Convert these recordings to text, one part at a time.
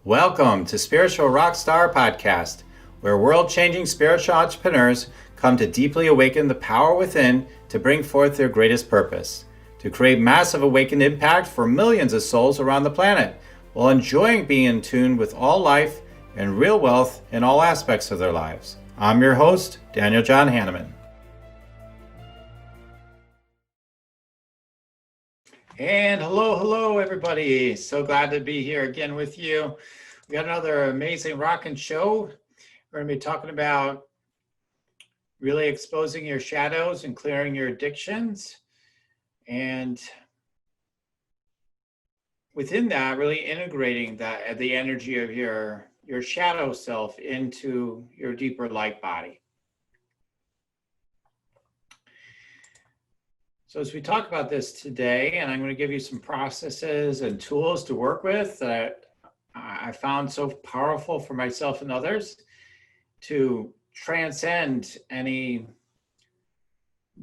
Welcome to Spiritual Rockstar Podcast, where world-changing spiritual entrepreneurs come to deeply awaken the power within to bring forth their greatest purpose, to create massive awakened impact for millions of souls around the planet, while enjoying being in tune with all life and real wealth in all aspects of their lives. I'm your host, Daniel John Hanneman. And hello, everybody. So glad to be here again with you. We got another amazing rockin' show. We're going to be talking about really exposing your shadows and clearing your addictions. And within that, really integrating the energy of your shadow self into your deeper light body. So as we talk about this today, and I'm going to give you some processes and tools to work with that I found so powerful for myself and others to transcend any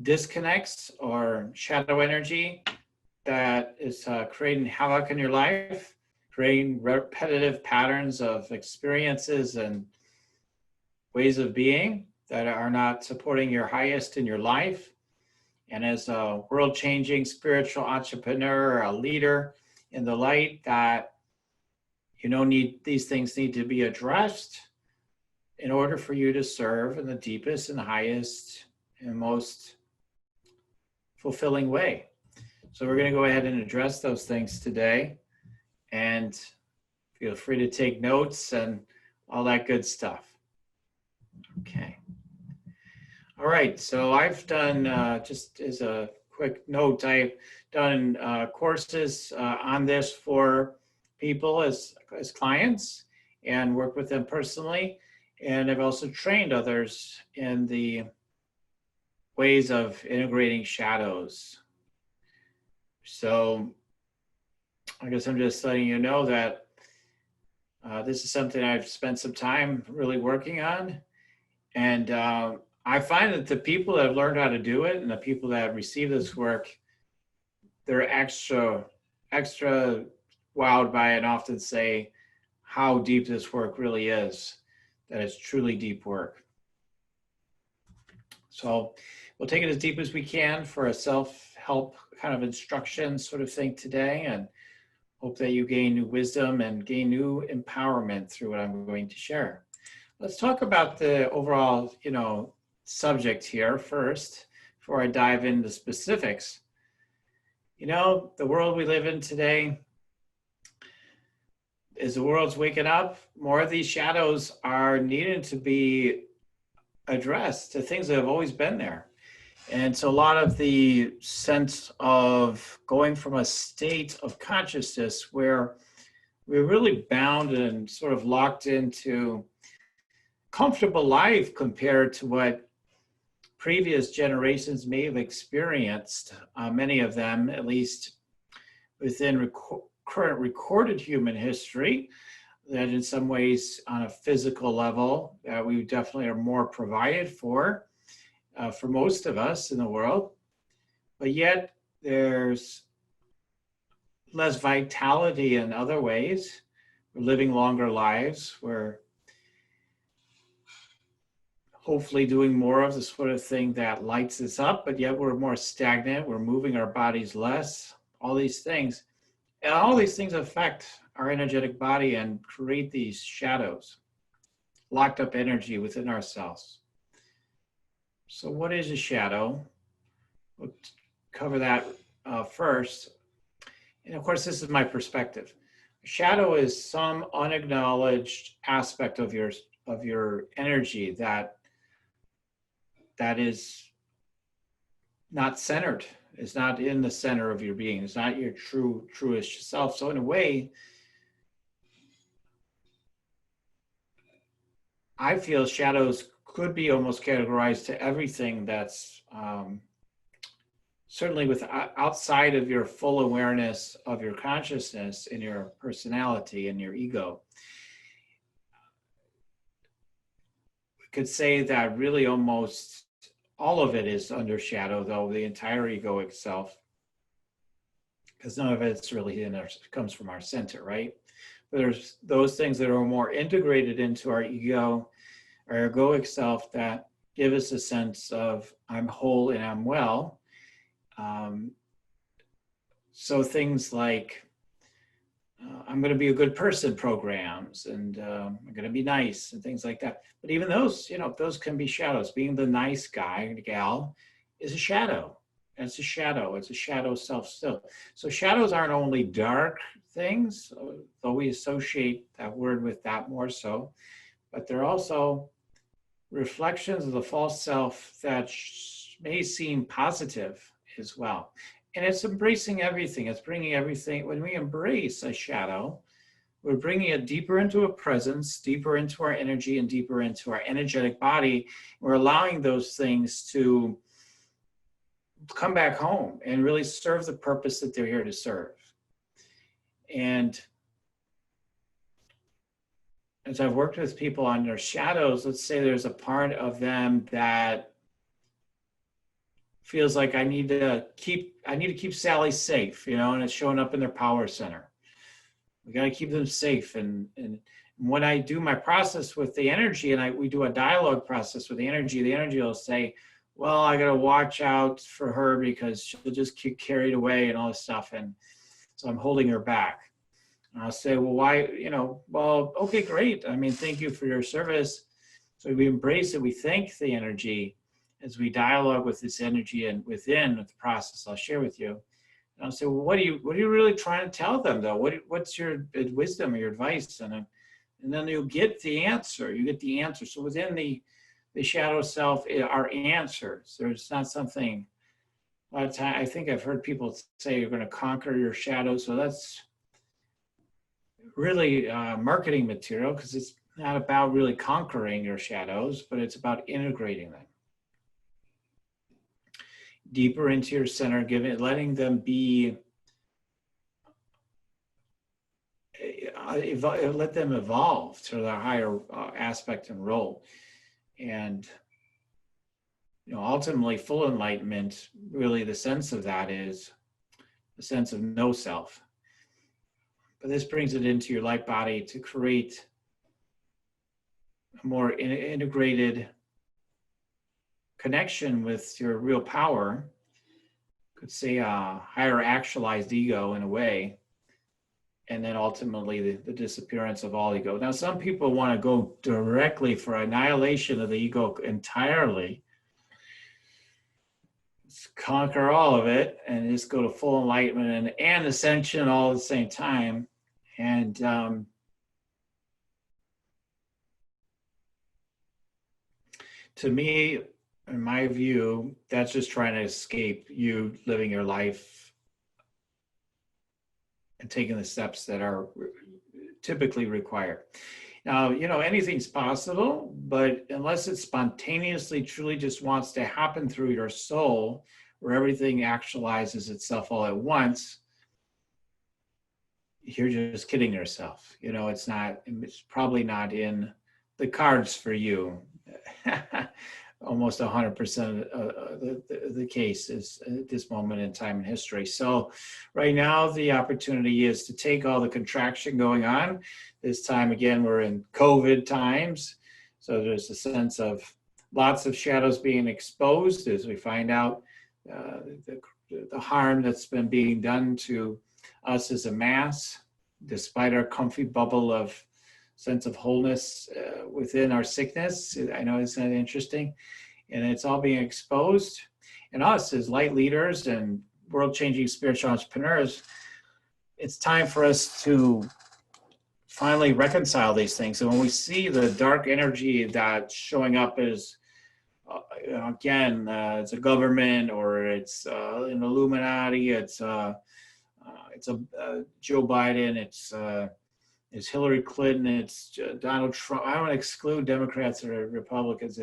disconnects or shadow energy that is creating havoc in your life, creating repetitive patterns of experiences and ways of being that are not supporting your highest in your life. And as a world-changing spiritual entrepreneur, a leader in the light, that these things need to be addressed in order for you to serve in the deepest and highest and most fulfilling way. So we're going to go ahead and address those things today, and feel free to take notes and all that good stuff. Okay. All right, so I've done, just as a quick note, I've done courses on this for people as clients and worked with them personally. And I've also trained others in the ways of integrating shadows. So I guess I'm just letting you know that this is something I've spent some time really working on. And I find that the people that have learned how to do it and the people that receive this work, they're extra wowed by it and often say how deep this work really is, that it's truly deep work. So we'll take it as deep as we can for a self-help kind of instruction sort of thing today, and hope that you gain new wisdom and gain new empowerment through what I'm going to share. Let's talk about the overall, subject here first, before I dive into specifics. The world we live in today, as the world's waking up, more of these shadows are needing to be addressed, to things that have always been there. And so a lot of the sense of going from a state of consciousness where we're really bound and sort of locked into comfortable life compared to what previous generations may have experienced, many of them, at least within current recorded human history, that in some ways on a physical level, we definitely are more provided for most of us in the world. But yet there's less vitality in other ways. We're living longer lives. We're hopefully doing more of the sort of thing that lights us up, but yet we're more stagnant. We're moving our bodies less, all these things. And all these things affect our energetic body and create these shadows, locked up energy within ourselves. So what is a shadow? We'll cover that first. And of course, this is my perspective. A shadow is some unacknowledged aspect of your energy that is not centered. It's not in the center of your being. It's not your truest self. So in a way, I feel shadows could be almost categorized to everything that's certainly outside of your full awareness of your consciousness and your personality and your ego. We could say that really almost all of it is under shadow, though, the entire egoic self, because none of it's really comes from our center, right? There's those things that are more integrated into our ego, our egoic self, that give us a sense of I'm whole and I'm well. So things like I'm going to be a good person programs, and I'm going to be nice and things like that. But even those, those can be shadows. Being the nice guy or gal is a shadow. It's a shadow. It's a shadow self still. So shadows aren't only dark things, though we associate that word with that more so, but they're also reflections of the false self that may seem positive as well. And it's embracing everything. It's bringing everything. When we embrace a shadow, we're bringing it deeper into a presence, deeper into our energy, and deeper into our energetic body. We're allowing those things to come back home and really serve the purpose that they're here to serve. And as I've worked with people on their shadows, let's say there's a part of them that feels like I need to keep Sally safe, and it's showing up in their power center. We got to keep them safe. And when I do my process with the energy, and we do a dialogue process with the energy will say, well, I got to watch out for her because she'll just get carried away and all this stuff. And so I'm holding her back. And I'll say, well, why, well, okay, great. I mean, thank you for your service. So we embrace it. We thank the energy as we dialogue with this energy, and within the process I'll share with you. And I'll say, well, what are you really trying to tell them though? What's your wisdom or your advice? And then you'll get the answer. You get the answer. So within the shadow self are answers. There's not something, a lot of time, I think I've heard people say you're going to conquer your shadow. So that's really marketing material, because it's not about really conquering your shadows, but it's about integrating them deeper into your center, letting them be, let them evolve to their higher aspect and role. And ultimately full enlightenment, really the sense of that is the sense of no self. But this brings it into your light body to create a more integrated connection with your real power. Could say a higher actualized ego in a way. And then ultimately the disappearance of all ego. Now, some people want to go directly for annihilation of the ego entirely. Let's conquer all of it and just go to full enlightenment and ascension all at the same time. And to me, in my view, that's just trying to escape you living your life and taking the steps that are typically required. Now, anything's possible, but unless it spontaneously truly just wants to happen through your soul, where everything actualizes itself all at once, you're just kidding yourself. It's probably not in the cards for you. Almost 100% of the case is at this moment in time in history. So right now, the opportunity is to take all the contraction going on. This time, again, we're in COVID times. So there's a sense of lots of shadows being exposed as we find out the harm that's been being done to us as a mass, despite our comfy bubble of sense of wholeness within our sickness. I know, isn't that interesting? And it's all being exposed. And us as light leaders and world-changing spiritual entrepreneurs, it's time for us to finally reconcile these things. And when we see the dark energy that's showing up as, it's a government, or it's an Illuminati, it's Joe Biden, it's Hillary Clinton, it's Donald Trump. I don't want to exclude Democrats or Republicans.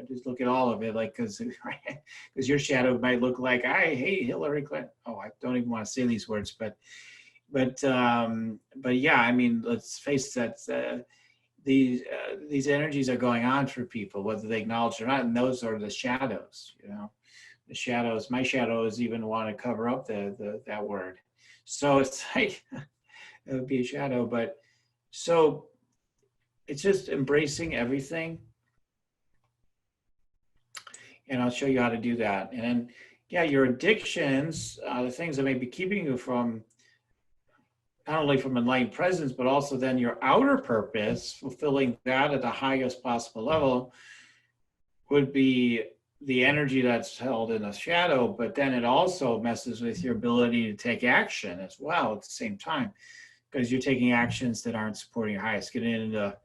Just look at all of it, because your shadow might look like, I hate Hillary Clinton. Oh, I don't even want to say these words, but yeah, I mean, let's face that these energies are going on for people, whether they acknowledge it or not, and those are the shadows. The shadows. My shadows even want to cover up that word. So it's like, it would be a shadow, but So it's just embracing everything. And I'll show you how to do that. And then, yeah, your addictions, the things that may be keeping you from not only from enlightened presence, but also then your outer purpose, fulfilling that at the highest possible level, would be the energy that's held in the shadow, but then it also messes with your ability to take action as well at the same time, because you're taking actions that aren't supporting your highest, getting into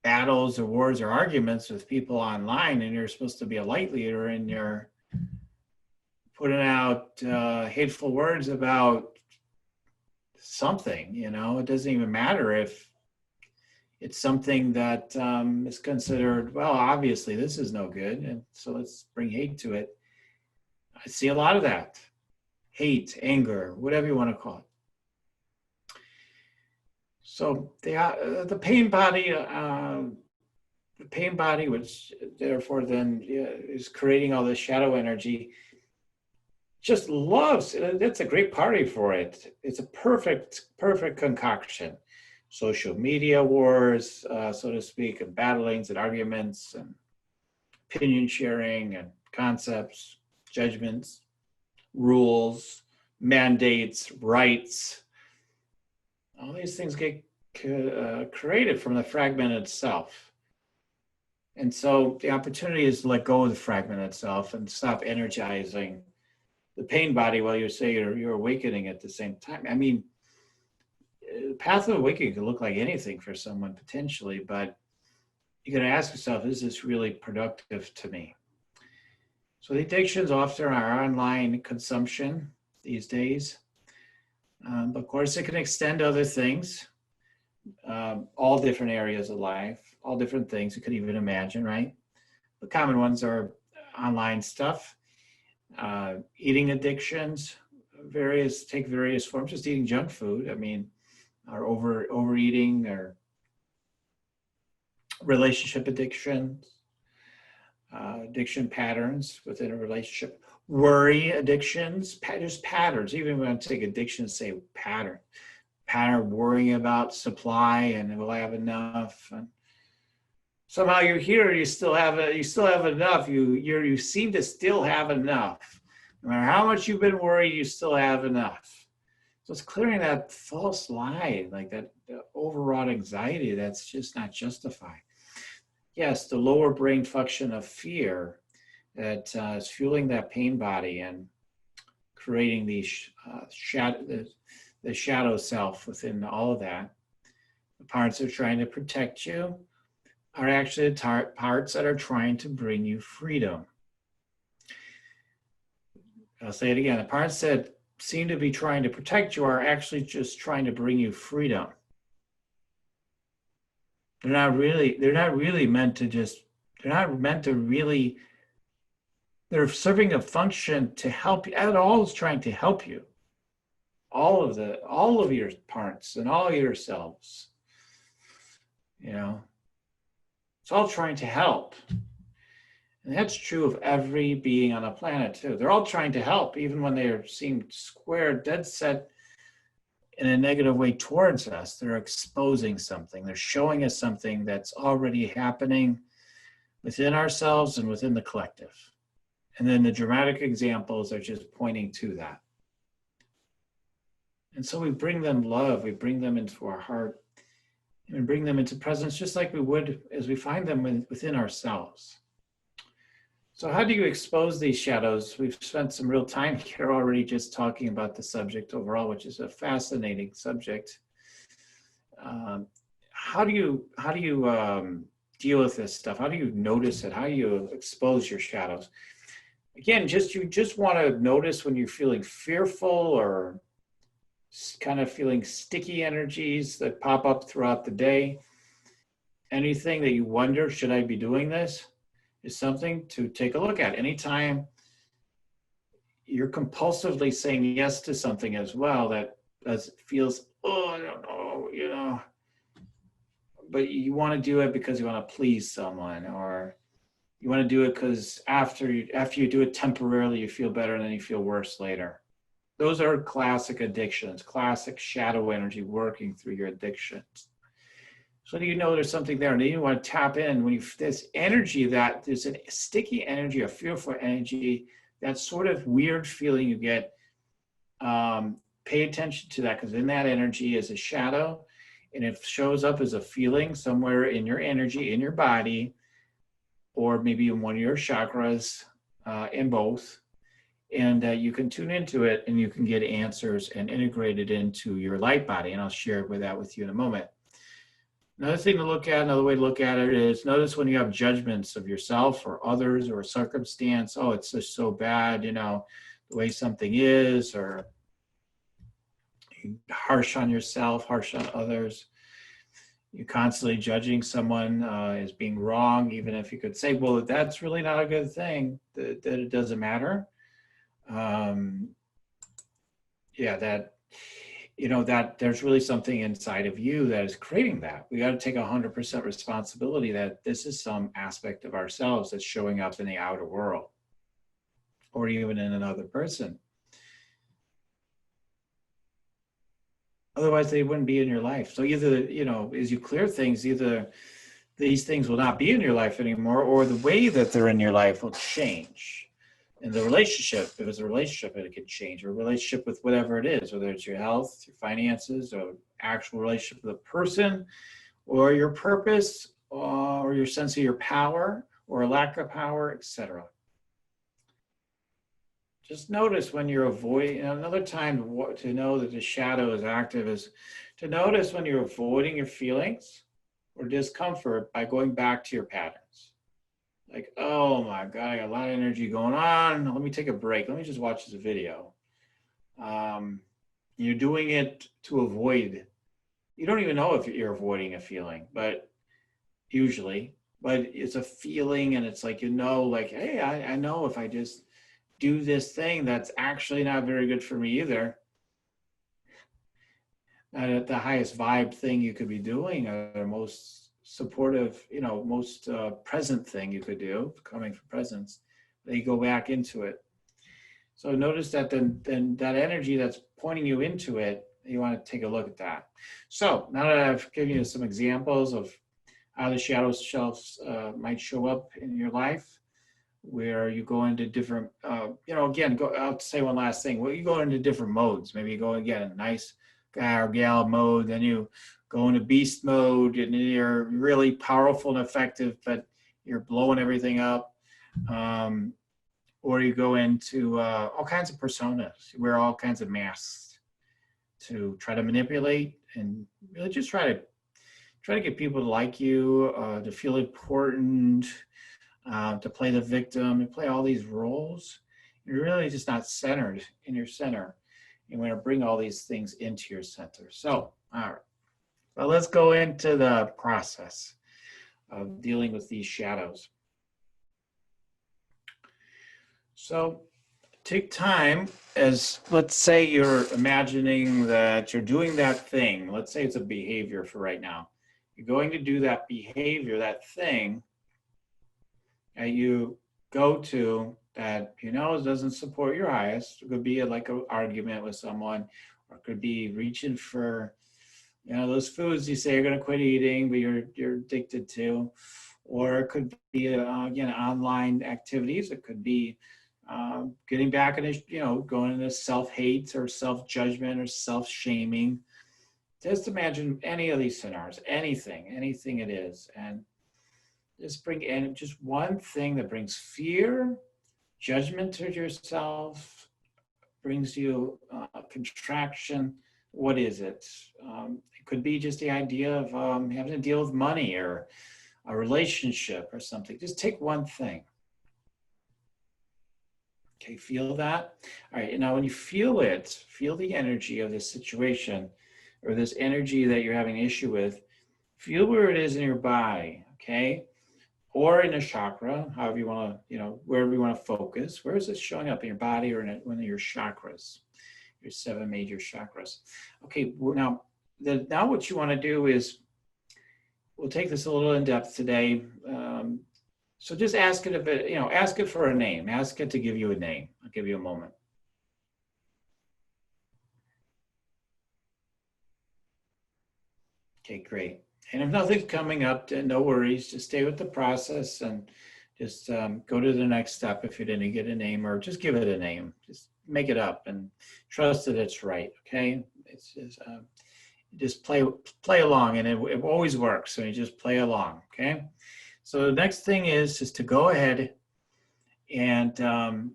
battles or wars or arguments with people online, and you're supposed to be a light leader, and you're putting out hateful words about something. It doesn't even matter if it's something that is considered, well, obviously this is no good, and so let's bring hate to it. I see a lot of that. Hate, anger, whatever you want to call it. So the pain body, which therefore then is creating all this shadow energy, just loves, that's a great party for it. It's a perfect concoction. Social media wars, so to speak, and battlings and arguments and opinion sharing and concepts, judgments, rules, mandates, rights. All these things get created from the fragment itself. And so the opportunity is to let go of the fragment itself and stop energizing the pain body while you say you're awakening at the same time. I mean, the path of awakening can look like anything for someone potentially, but you got to ask yourself, is this really productive to me? So the addictions often are online consumption these days. Of course, it can extend to other things, all different areas of life, all different things you could even imagine, right? The common ones are online stuff, eating addictions, take various forms, just eating junk food. I mean, or overeating, or relationship addictions, addiction patterns within a relationship, worry addictions, just patterns. Even when I take addiction, say pattern worrying about supply and will I have enough, and somehow you're here, you still have enough. You seem to still have enough. No matter how much you've been worried, you still have enough. So it's clearing that false lie, like that overwrought anxiety that's just not justified. Yes, the lower brain function of fear that is fueling that pain body and creating the shadow self within all of that. The parts that are trying to protect you are actually the parts that are trying to bring you freedom. I'll say it again. The parts that seem to be trying to protect you are actually just trying to bring you freedom. They're not really meant to really, they're serving a function to help you. It all is trying to help you. All of your parts and all your selves. It's all trying to help. And that's true of every being on the planet too. They're all trying to help, even when they seem square, dead set in a negative way towards us. They're exposing something. They're showing us something that's already happening within ourselves and within the collective. And then the dramatic examples are just pointing to that. And so we bring them love, we bring them into our heart, and bring them into presence just like we would as we find them within ourselves. So how do you expose these shadows? We've spent some real time here already just talking about the subject overall, which is a fascinating subject. How do you deal with this stuff? How do you notice it? How do you expose your shadows? Again, you just want to notice when you're feeling fearful or kind of feeling sticky energies that pop up throughout the day. Anything that you wonder, should I be doing this? Is something to take a look at. Anytime you're compulsively saying yes to something as well that feels, I don't know, but you want to do it because you want to please someone, or you want to do it because after you do it temporarily, you feel better and then you feel worse later. those are classic addictions, classic shadow energy working through your addictions. So you know there's something there, and then you want to tap in when you this energy that there's a sticky energy, a fearful energy, that sort of weird feeling you get. Pay attention to that, because in that energy is a shadow, and it shows up as a feeling somewhere in your energy, in your body, or maybe in one of your chakras, in both. And you can tune into it, and you can get answers and integrate it into your light body. And I'll share that with you in a moment. Another thing to look at, another way to look at it is notice when you have judgments of yourself or others or a circumstance. Oh, it's just so bad, you know, the way something is, or harsh on yourself, harsh on others. You're constantly judging someone as being wrong, even if you could say, well, that's really not a good thing, that it doesn't matter. Yeah, that, you know, that there's really something inside of you that is creating that. We got to take 100% responsibility that this is some aspect of ourselves that's showing up in the outer world or even in another person. Otherwise, they wouldn't be in your life. So either, you know, as you clear things, either these things will not be in your life anymore, or the way that they're in your life will change. And the relationship, if it's a relationship, it could change. Or a relationship with whatever it is, whether it's your health, your finances, or actual relationship with a person, or your purpose, or your sense of your power, or a lack of power, etc. Just notice when you're avoiding. Another time to know that the shadow is active is to notice when you're avoiding your feelings or discomfort by going back to your patterns. Like, oh my God, I got a lot of energy going on. Let me take a break. Let me just watch this video. You're doing it to avoid. You don't even know if you're avoiding a feeling, but usually, but it's a feeling, and it's like, you know, like, hey, I know if I just do this thing that's actually not very good for me either. Not at the highest vibe thing you could be doing, or most supportive, you know, most present thing you could do, coming from presence. They go back into it. So notice that then that energy that's pointing you into it, you want to take a look at that. So now that I've given you some examples of how the shadow shelves might show up in your life, where you go into different, you know, again, I'll say one last thing. Well, you go into different modes. Maybe you go again, nice guy or gal mode, then you go into beast mode, and you're really powerful and effective, but you're blowing everything up. Or you go into all kinds of personas. You wear all kinds of masks to try to manipulate and really just try to get people to like you, to feel important, to play the victim, to play all these roles. You're really just not centered in your center. You want to bring all these things into your center. So, all right. Well, let's go into the process of dealing with these shadows. So take time, as let's say you're imagining that you're doing that thing. Let's say it's a behavior for right now. You're going to do that behavior, that thing, and you go to that, you know, doesn't support your highest. It could be like an argument with someone, or it could be reaching for, you know, those foods you say you're going to quit eating, but you're addicted to. Or it could be, again, online activities. It could be getting back into, you know, going into self-hate or self-judgment or self-shaming. Just imagine any of these scenarios, anything it is, and just bring in just one thing that brings fear, judgment to yourself, brings you contraction. What is it? It could be just the idea of having to deal with money or a relationship or something. Just take one thing. Okay, feel that? All right, now when you feel it, feel the energy of this situation or this energy that you're having an issue with, feel where it is in your body, okay? Or in a chakra, however you want to, you know, wherever you want to focus. Where is it showing up in your body or in one of your chakras, your 7 major chakras? Okay, now what you want to do is, we'll take this a little in depth today. So just ask it a bit, you know, ask it for a name. Ask it to give you a name. I'll give you a moment. Okay, great. And if nothing's coming up, then no worries. Just stay with the process and just go to the next step if you didn't get a name, or just give it a name. Just make it up and trust that it's right. Okay, it's just play along, and it always works. So you just play along. Okay. So the next thing is just to go ahead and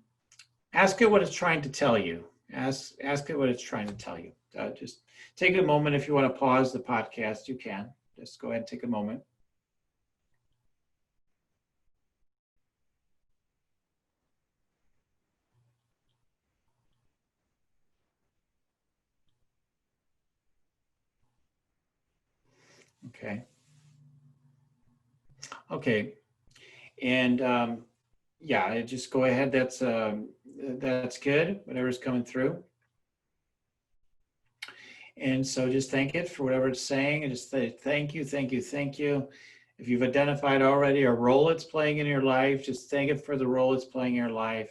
ask it what it's trying to tell you. Ask it what it's trying to tell you. Just take a moment. If you want to pause the podcast, you can. Just go ahead and take a moment. Okay. Okay. And yeah, just go ahead. That's good. Whatever's coming through. And so just thank it for whatever it's saying, and just say thank you, thank you, thank you. If you've identified already a role it's playing in your life, just thank it for the role it's playing in your life.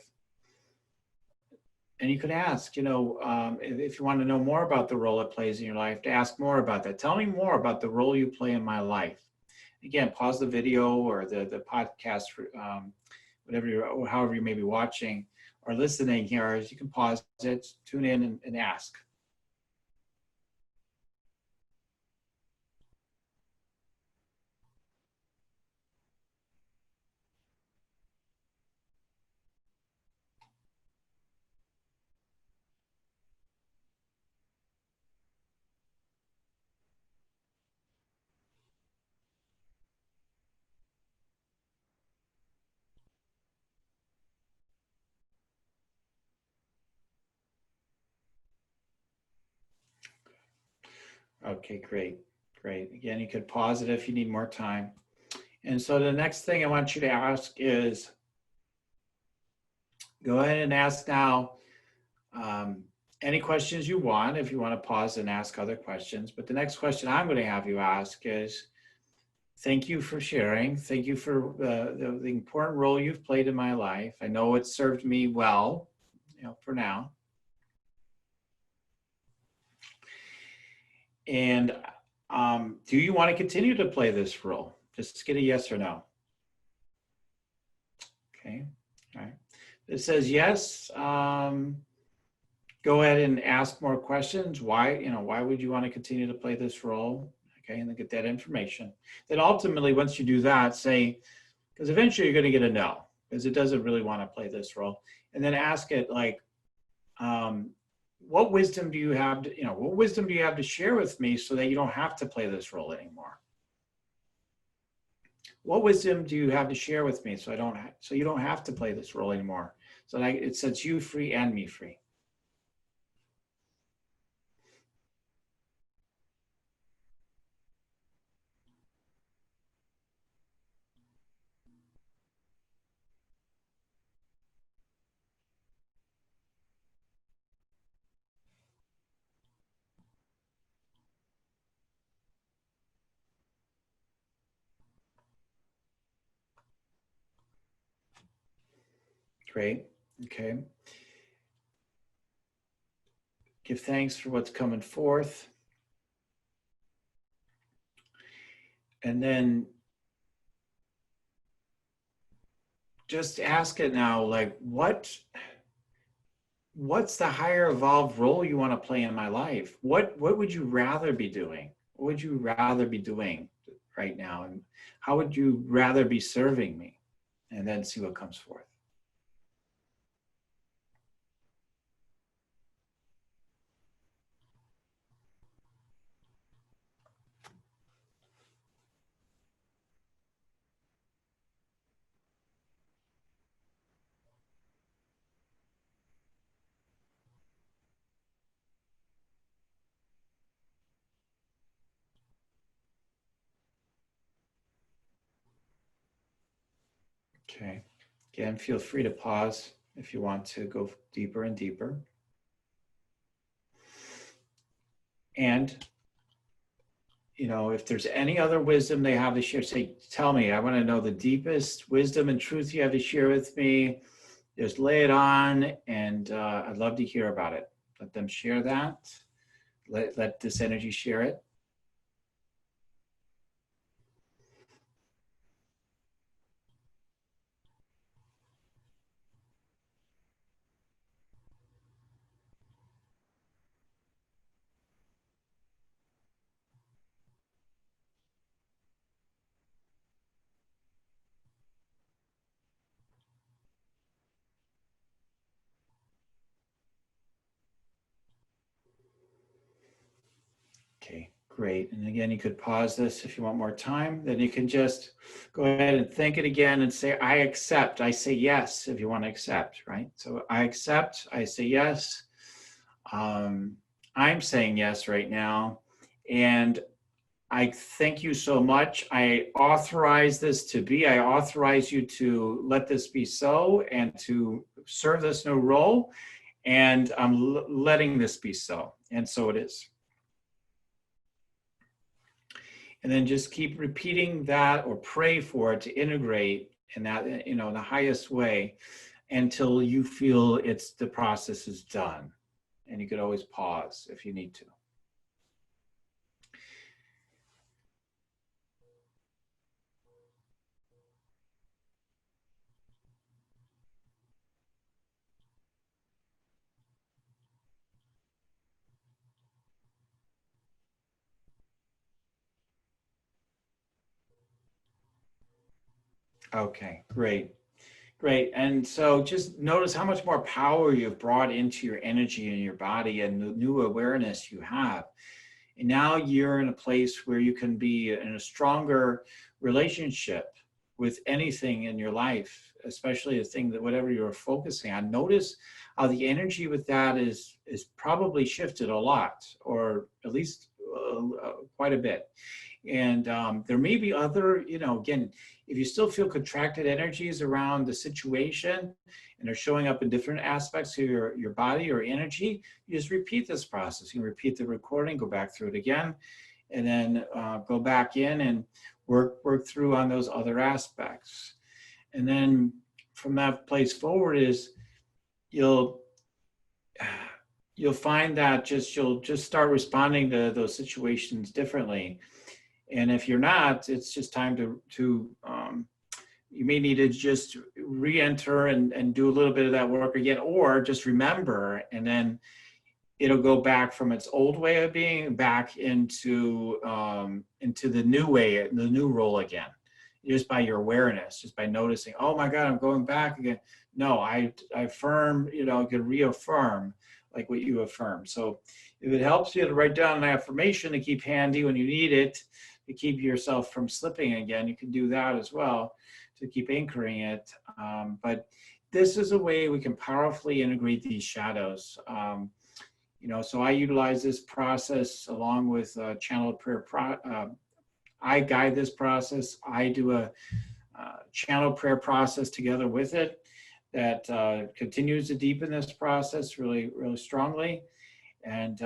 And you could ask, if you want to know more about the role it plays in your life, to ask more about that. Tell me more about the role you play in my life. Again, pause the video or the podcast, however you may be watching or listening here. You can pause it, tune in, and ask. Okay, great. Again, you could pause it if you need more time. And so the next thing I want you to ask is, go ahead and ask now any questions you want, if you want to pause and ask other questions. But the next question I'm going to have you ask is, thank you for sharing. Thank you for the important role you've played in my life. I know it's served me well, for now. And do you want to continue to play this role? Just get a yes or no. Okay. All right. It says yes. Go ahead and ask more questions. Why would you want to continue to play this role? Okay, and then get that information. Then ultimately, once you do that, say, because eventually you're going to get a no, because it doesn't really want to play this role. And then ask it like, what wisdom do you have to share with me so that you don't have to play this role anymore? What wisdom do you have to share with me so you don't have to play this role anymore? So that it sets you free and me free. Great. Okay. Give thanks for what's coming forth. And then just ask it now, like, what's the higher evolved role you want to play in my life? What would you rather be doing? What would you rather be doing right now? And how would you rather be serving me? And then see what comes forth. Okay. Again, feel free to pause if you want to go deeper and deeper. And, if there's any other wisdom they have to share, say, tell me, I want to know the deepest wisdom and truth you have to share with me. Just lay it on, and I'd love to hear about it. Let them share that. Let this energy share it. Great. And again, you could pause this if you want more time. Then you can just go ahead and think it again and say, I accept. I say yes if you want to accept, right? So I accept. I say yes. I'm saying yes right now. And I thank you so much. I authorize this to be. I authorize you to let this be so and to serve this new role. And I'm letting this be so. And so it is. And then just keep repeating that or pray for it to integrate in that, in the highest way until you feel the process is done. And you could always pause if you need to. Okay, great. Great. And so just notice how much more power you've brought into your energy and your body and the new awareness you have. And now you're in a place where you can be in a stronger relationship with anything in your life, especially the thing that whatever you're focusing on. Notice how the energy with that is probably shifted a lot, or at least quite a bit. And there may be other, again, if you still feel contracted energies around the situation and they're showing up in different aspects of your body or energy, you just repeat this process. You repeat the recording, go back through it again, and then go back in and work through on those other aspects. And then from that place forward is you'll find that you'll just start responding to those situations differently. And if you're not, it's just time to you may need to just re-enter and do a little bit of that work again, or just remember, and then it'll go back from its old way of being back into the new way, the new role again, just by your awareness, just by noticing, oh my God, I'm going back again. No, I affirm, you can reaffirm like what you affirm. So if it helps you to write down an affirmation to keep handy when you need it, to keep yourself from slipping again, you can do that as well to keep anchoring it. But this is a way we can powerfully integrate these shadows. So I utilize this process along with channeled prayer. I guide this process. I do a channeled prayer process together with it that continues to deepen this process really, really strongly. And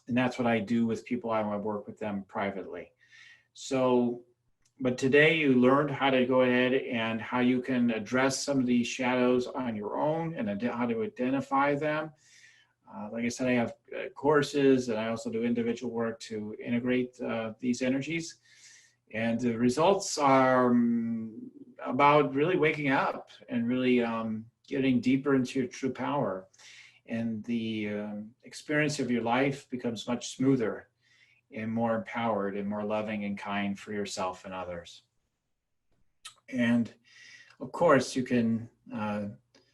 that's what I do with people. I want to work with them privately. So, but today you learned how to go ahead and how you can address some of these shadows on your own and how to identify them. Like I said, I have courses and I also do individual work to integrate these energies. And the results are about really waking up and really getting deeper into your true power. And the experience of your life becomes much smoother and more empowered and more loving and kind for yourself and others. And of course, you can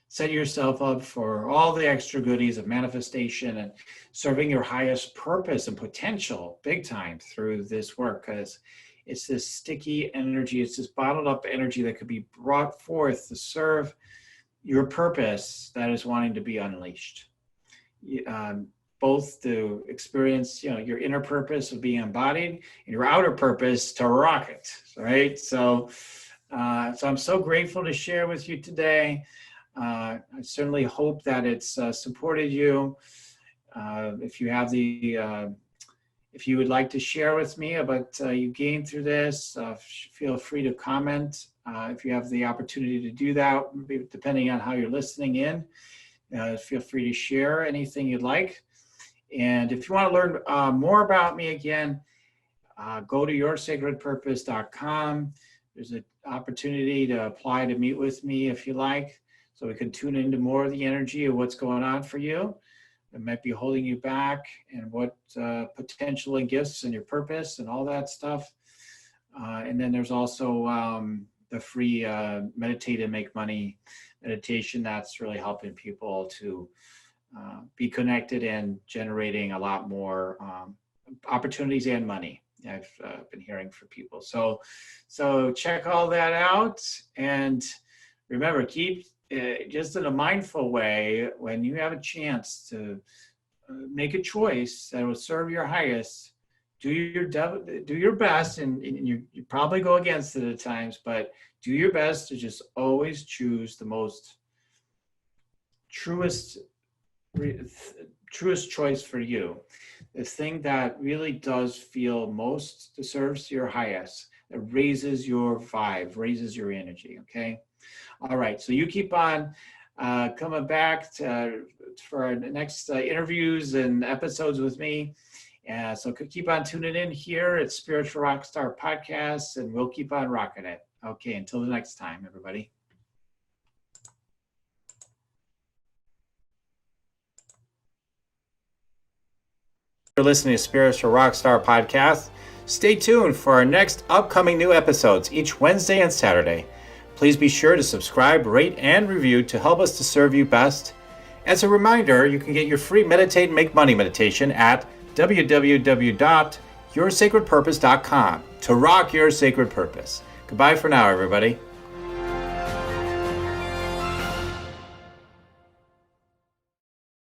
set yourself up for all the extra goodies of manifestation and serving your highest purpose and potential big time through this work, because it's this sticky energy, it's this bottled up energy that could be brought forth to serve your purpose that is wanting to be unleashed. Both to experience, your inner purpose of being embodied and your outer purpose to rock it, right? So I'm so grateful to share with you today. I certainly hope that it's supported you. If you have if you would like to share with me about you gained through this, feel free to comment. If you have the opportunity to do that, depending on how you're listening in, feel free to share anything you'd like. And if you want to learn more about me again, go to yoursacredpurpose.com. There's an opportunity to apply to meet with me if you like, so we can tune into more of the energy of what's going on for you that might be holding you back, and what potential and gifts and your purpose and all that stuff. And then there's also the free Meditate and Make Money meditation that's really helping people to be connected and generating a lot more opportunities and money. I've been hearing from people. So check all that out. And remember, keep just in a mindful way, when you have a chance to make a choice that will serve your highest, do your best, and you probably go against it at times, but do your best to just always choose the most truest choice for you. The thing that really does feel most deserves your highest, that raises your vibe, raises your energy, okay? All right, so you keep on coming back for our next interviews and episodes with me. So keep on tuning in here at Spiritual Rockstar Podcast, and we'll keep on rocking it. Okay, until the next time, everybody. You're listening to Spiritual Rockstar Podcast. Stay tuned for our next upcoming new episodes each Wednesday and Saturday. Please be sure to subscribe, rate, and review to help us to serve you best. As a reminder, you can get your free Meditate and Make Money meditation at www.yoursacredpurpose.com to rock your sacred purpose. Goodbye for now, everybody.